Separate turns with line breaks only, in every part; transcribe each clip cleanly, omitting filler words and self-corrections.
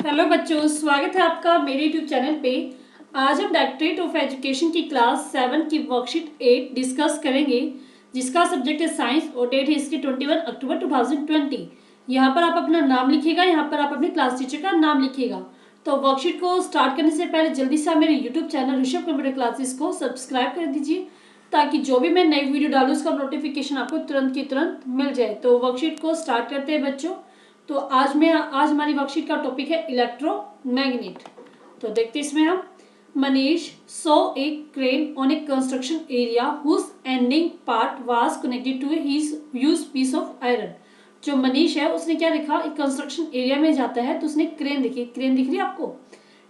Hello बच्चों, स्वागत है आपका मेरे यूट्यूब चैनल पे। आज हम डायरेक्टरेट ऑफ एजुकेशन की क्लास 7 की वर्कशीट 8 डिस्कस करेंगे, जिसका सब्जेक्ट है साइंस और डेट है इसकी 21 अक्टूबर 2020। यहाँ पर आप अपना नाम लिखिएगा, यहाँ पर आप अपने क्लास टीचर का नाम लिखिएगा। तो वर्कशीट को स्टार्ट करने से पहले जल्दी से आप मेरे YouTube channel Rishabh computer classes को सब्सक्राइब कर दीजिए, ताकि जो भी मैं नई वीडियो डालूँ उसका नोटिफिकेशन आपको तुरंत की तुरंत मिल जाए। तो वर्कशीट को स्टार्ट करते हैं बच्चों। तो आज हमारी वर्कशीट का टॉपिक है इलेक्ट्रोमैग्नेट। तो देखते हैं इसमें हम। Manish saw a crane on a construction area whose ending part was connected to his huge piece of iron. जो मनीष है उसने क्या देखा, एक कंस्ट्रक्शन एरिया में जाता है तो उसने क्रेन देखी। क्रेन दिख रही है आपको?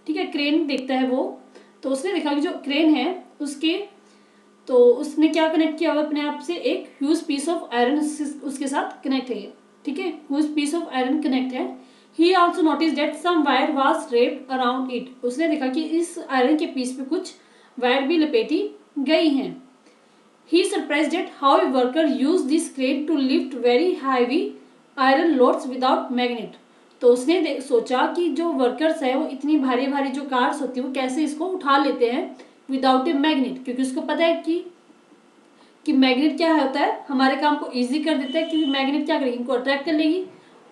ठीक है, क्रेन देखता है वो। तो उसने देखा कि जो क्रेन है उसने क्या कनेक्ट किया हुआ अपने आप से, एक ह्यूज पीस ऑफ आयरन उसके साथ कनेक्ट है। ठीक है, huge piece of iron connect है। He also notice that some wire was wrapped around it. उसने देखा कि इस आयरन के पीस पे कुछ वायर भी लपेटी गई हैं। He surprised at how a worker use this crane to lift very heavy iron loads without magnet. तो उसने सोचा कि जो वर्कर्स है वो इतनी भारी भारी जो कार्स होती है वो कैसे इसको उठा लेते हैं विदाउट ए मैग्नेट, क्योंकि उसको पता है कि मैग्नेट क्या होता है, हमारे काम को इजी कर देता है। क्योंकि मैग्नेट क्या करेगी, इनको अट्रैक्ट कर लेगी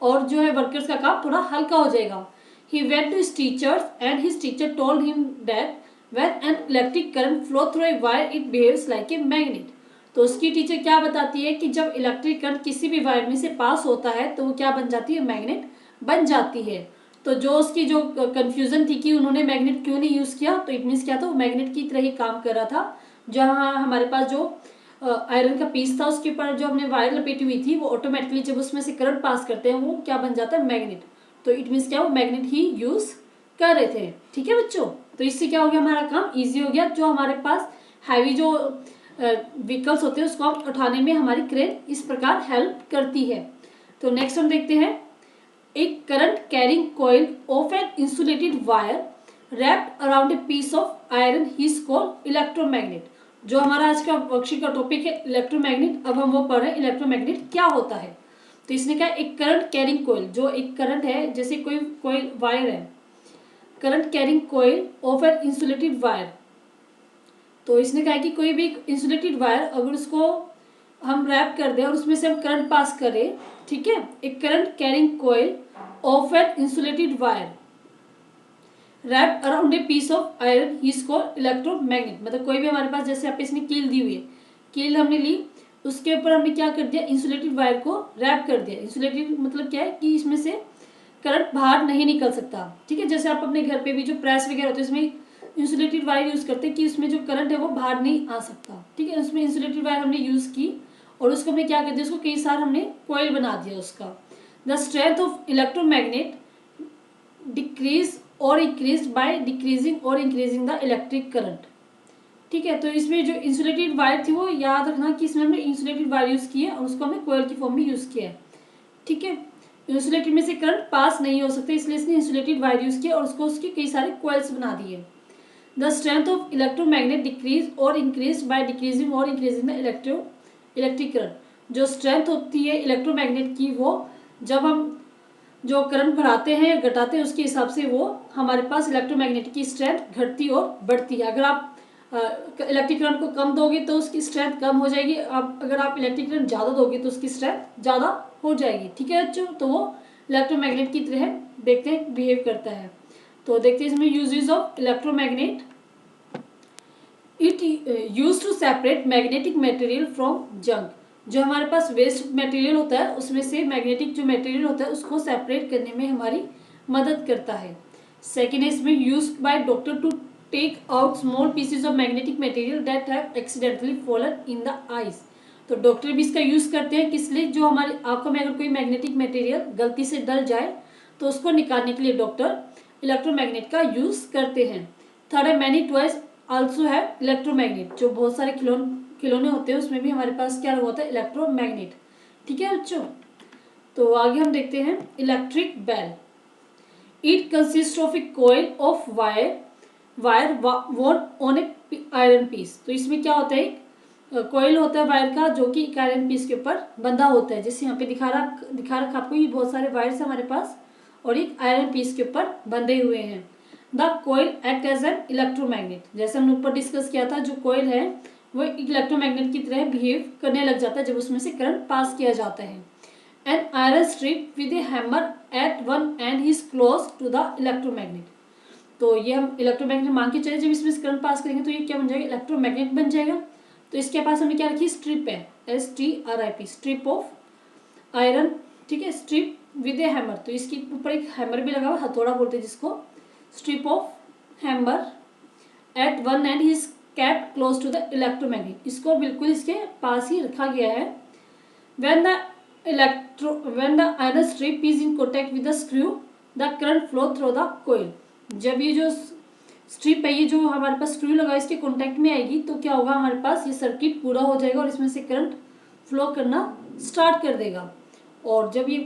और जो है वर्कर्स का काम थोड़ा हल्का हो जाएगा। He went to his teachers and his teacher told him that when an electric current flow through a wire it behaves like a magnet. तो उसकी टीचर क्या बताती है कि जब इलेक्ट्रिक करंट किसी भी वायर में से पास होता है तो वो क्या बन जाती है, मैग्नेट बन जाती है। तो जो उसकी जो कंफ्यूजन थी कि उन्होंने मैग्नेट क्यों नहीं यूज किया, तो इट मीन्स क्या था, वो मैग्नेट की तरह ही काम कर रहा था। जहाँ हमारे पास जो आयरन का पीस था उसके ऊपर जो हमने वायर लपेटी हुई थी वो ऑटोमेटिकली जब उसमें से करंट पास करते हैं वो क्या बन जाता है, मैग्नेट। तो इट मीन्स क्या, वो मैग्नेट ही यूज कर रहे थे। ठीक है बच्चों, तो इससे क्या हो गया, हमारा काम इजी हो गया। जो हमारे पास हैवी जो व्हीकल्स होते हैं उसको उठाने में हमारी क्रेन इस प्रकार हेल्प करती है। तो नेक्स्ट हम देखते हैं, एक current carrying coil of an insulated wire wrapped around a piece of iron is called electromagnet। जो हमारा आज का वर्कशीट का टॉपिक है इलेक्ट्रोमैग्नेट। अब हम वो पढ़ रहे हैं इलेक्ट्रोमैग्नेट क्या होता है। तो इसने कहा एक करंट कैरिंग कॉइल, जो एक करंट है जैसे कोई कोई वायर है, current carrying coil of an insulated wire. तो इसने कहा कि कोई भी इंसुलेटेड वायर अगर उसको हम रैप कर दें और उसमें से हम करंट पास करें, ठीक है, एक current carrying coil of an insulated wire wrapped around a piece of iron is called electromagnet. मतलब कोई भी हमारे पास, जैसे आप इसने कील दी हुई है, कील हमने ली, उसके ऊपर हमने क्या कर दिया, इंसुलेटेड वायर को रैप कर दिया। इंसुलेटेड मतलब क्या है कि इसमें से करंट बाहर नहीं निकल सकता। ठीक है, जैसे आप अपने घर पे भी जो प्रेस वगैरह होते हैं उसमें इंसुलेटेड वायर यूज करते हैं कि उसमें जो करंट है वो बाहर नहीं आ सकता। ठीक है, उसमें इंसुलेटेड वायर हमने यूज की और उसको हमने क्या कर दिया, उसको कई सारे हमने कॉइल बना दिया उसका। The strength of electromagnet decrease और इंक्रीज बाय डिक्रीजिंग और इंक्रीजिंग द इलेक्ट्रिक करंट। ठीक है, तो इसमें जो इंसुलेटेड वायर थी वो याद रखना कि इसमें हमने इंसुलेटेड वायर यूज की है और उसको हमने कोयल की फॉर्म में यूज किया है। ठीक है, इंसुलेटेड में से करंट पास नहीं हो सकता, इसलिए इसने इंसुलेटेड वायर यूज किया और उसको उसके कई सारे कोयल्स बना दिए। The strength of electromagnet decrease और इंक्रीज बाय डिक्रीजिंग और इंक्रीजिंग द इलेक्ट्रिक करंट। जो स्ट्रेंथ होती है इलेक्ट्रोमैग्नेट की, वो जब हम जो करंट बढ़ाते हैं या घटाते हैं उसके हिसाब से वो हमारे पास इलेक्ट्रोमैग्नेटिक की स्ट्रेंथ घटती और बढ़ती है। अगर आप इलेक्ट्रिक करंट को कम दोगे तो उसकी स्ट्रेंथ कम हो जाएगी, अब अगर आप इलेक्ट्रिक करंट ज़्यादा दोगे तो उसकी स्ट्रेंथ ज़्यादा हो जाएगी। ठीक है बच्चों, तो वो इलेक्ट्रोमैग्नेट की तरह देखते हैं बिहेव करता है। तो देखते हैं इसमें uses of electromagnet. It use to separate magnetic material from junk. जो हमारे पास वेस्ट मटेरियल होता है उसमें से मैग्नेटिक जो मटेरियल होता है उसको सेपरेट करने में हमारी मदद करता है। सेकेंड है इसमें use by doctor to take out small pieces of magnetic material that have accidentally fallen in the eyes. तो डॉक्टर भी इसका यूज करते हैं किस लिए, जो हमारी आंखों में अगर कोई मैग्नेटिक मटेरियल गलती से डल जाए तो उसको निकालने के लिए डॉक्टर इलेक्ट्रोमैग्नेट का यूज करते हैं। थर्ड है मैनी टॉयज आल्सो है इलेक्ट्रोमैग्नेट। जो बहुत सारे खिलौने होते हैं उसमें भी हमारे पास क्या होता है, इलेक्ट्रोमैग्नेट। ठीक है बच्चों, तो आगे हम देखते हैं electric bell. It consist of a coil of wire wound on a iron piece. तो इसमें क्या होता है, कॉइल होता है वायर का जो कि एक आयरन पीस के ऊपर बंधा होता है। जैसे यहाँ पे दिखा रखा आपको, ये बहुत सारे वायर्स हमारे पास और एक आयरन पीस के ऊपर बंधे हुए हैं। The coil act as an electromagnet, जैसे हमने ऊपर डिस्कस किया था, जो कोयल है वो इलेक्ट्रोमैग्नेट की तरह बिहेव करने लग जाता है जब उसमें से करंट पास किया जाता है। An iron strip with a hammer at one end is close to the electromagnet. तो ये हम इलेक्ट्रोमैग्नेट मान के चले, जब इसमें से करंट पास करेंगे तो ये क्या बन जाएगा, इलेक्ट्रोमैग्नेट बन जाएगा। तो इसके पास हमने क्या रखी, स्ट्रिप है, STRIP, स्ट्रिप ऑफ आयरन, ठीक है, स्ट्रिप विद ए हैमर। तो इसके ऊपर एक हैमर भी लगा हुआ, हथौड़ा बोलते हैं जिसको, strip of hammer at one end is kept close to the electromagnet. इसको बिल्कुल इसके पास ही रखा गया है। When the iron strip is in contact with the screw the current flow through the coil. जब ये जो स्ट्रिप है, ये जो हमारे पास स्क्रू लगा इसके कॉन्टैक्ट में आएगी तो क्या होगा, हमारे पास ये सर्किट पूरा हो जाएगा और इसमें से करंट फ्लो करना स्टार्ट कर देगा। और जब ये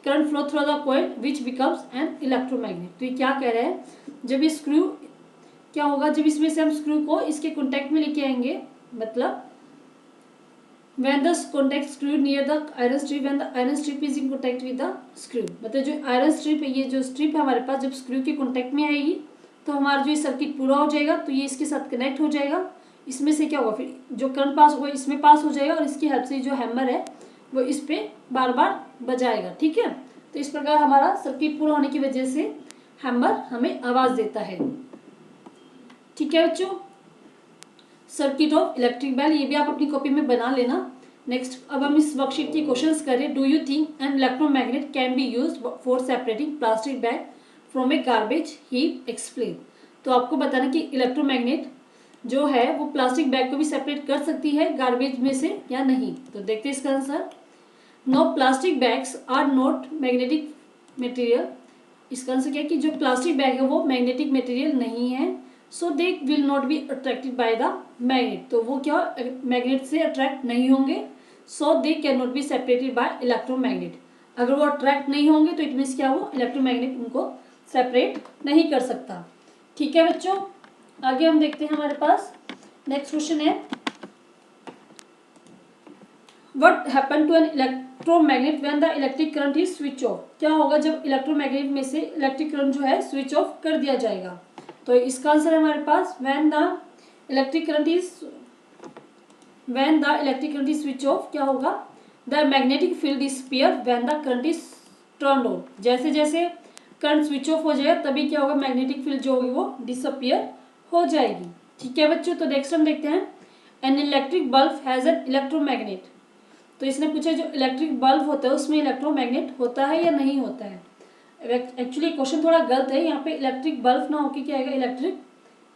current flow through the coil which becomes N electromagnet. तो ये क्या कह रहा है, जब ये स्क्रू क्या होगा, जब इसमें से हम स्क्रू को इसके कॉन्टैक्ट में लेके आएंगे, मतलब when the contact screw near the iron strip, when the iron strip is in contact with the screw, मतलब जो आयरन स्ट्रिप है, ये जो स्ट्रिप है हमारे पास जब स्क्रू के कॉन्टैक्ट में आएगी तो हमारा जो ये सर्किट पूरा हो जाएगा, तो ये इसके साथ कनेक्ट हो जाएगा। इसमें से क्या होगा, फिर जो करंट पास होगा इसमें पास हो जाएगा और इसकी हेल्प से जो हैमर है वो इस पर बार बार बजाएगा, ठीक है। तो इस प्रकार हमारा सर्किट पूरा होने की वजह से हैमर हमें आवाज़ देता है, ठीक है बच्चों। सर्किट ऑफ इलेक्ट्रिक बेल, ये भी आप अपनी कॉपी में बना लेना। नेक्स्ट, अब हम इस वर्कशीट के क्वेश्चंस करें। Do you think an electromagnet can be used for separating plastic bag from a garbage heap, explain. तो आपको बताना कि इलेक्ट्रोमैग्नेट जो है वो प्लास्टिक बैग को भी सेपरेट कर सकती है गार्बेज में से या नहीं। तो देखते हैं इसका answer. No, plastic bags are not magnetic material. इसका आंसर क्या है कि जो प्लास्टिक बैग है वो मैग्नेटिक मटेरियल नहीं है। So they will not be attracted by the magnet, तो वो क्या मैग्नेट से अट्रैक्ट नहीं होंगे। So they can not be separated by electromagnet, अगर वो अट्रैक्ट नहीं होंगे तो इट मीन्स क्या, वो इलेक्ट्रोमैग्नेट उनको सेपरेट नहीं कर सकता, ठीक है बच्चों। आगे हम देखते हैं, हमारे पास नेक्स्ट क्वेश्चन है, what happen to an electromagnet when the electric current is switch off. क्या होगा जब इलेक्ट्रोमैग्नेट में से इलेक्ट्रिक करंट जो है स्विच ऑफ कर दिया जाएगा। तो इसका आंसर है हमारे पास, when the electric current is switch off, क्या होगा, the magnetic field disappear when the current is turned on. जैसे जैसे करंट स्विच ऑफ हो जाएगा तभी क्या होगा, मैग्नेटिक फील्ड जो होगी वो डिसअपीयर हो जाएगी, ठीक है बच्चों। तो नेक्स्ट हम देखते हैं, an electric bulb has an electromagnet. तो इसने पूछा जो इलेक्ट्रिक बल्ब होता है उसमें इलेक्ट्रोमैग्नेट होता है या नहीं होता है। एक्चुअली क्वेश्चन थोड़ा गलत है, यहाँ पे इलेक्ट्रिक बल्ब ना होकर क्या आएगा, इलेक्ट्रिक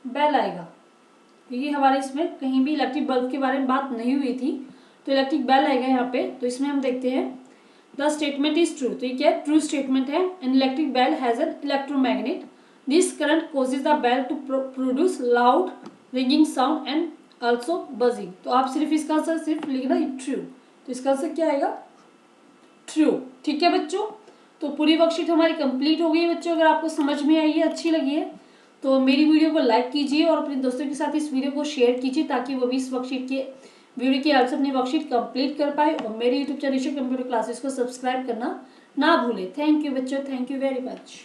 बेल आएगा, क्योंकि हमारे इसमें कहीं भी इलेक्ट्रिक बल्ब के बारे में बात नहीं हुई थी, तो इलेक्ट्रिक बेल आएगा यहाँ पे। तो इसमें हम देखते हैं, द स्टेटमेंट इज ट्रू। तो ये क्या है, ट्रू स्टेटमेंट है। An electric bell has an electromagnet, this current causes the bell to produce loud ringing sound and also buzzing. तो आप सिर्फ इसका आंसर सिर्फ लिखना ट्रू, तो इसका आंसर क्या आएगा, ट्रू, ठीक है बच्चों। तो पूरी वर्कशीट हमारी कंप्लीट हो गई है बच्चों। अगर आपको समझ में आई है, अच्छी लगी है, तो मेरी वीडियो को लाइक कीजिए और अपने दोस्तों के साथ इस वीडियो को शेयर कीजिए ताकि वो भी इस वर्कशीट के वीडियो की हेल्प से अपनी वर्कशीट कंप्लीट कर पाए। और मेरे यूट्यूब चैनल कंप्यूटर क्लासेस को सब्सक्राइब करना ना भूलें। थैंक यू बच्चों, थैंक यू वेरी मच।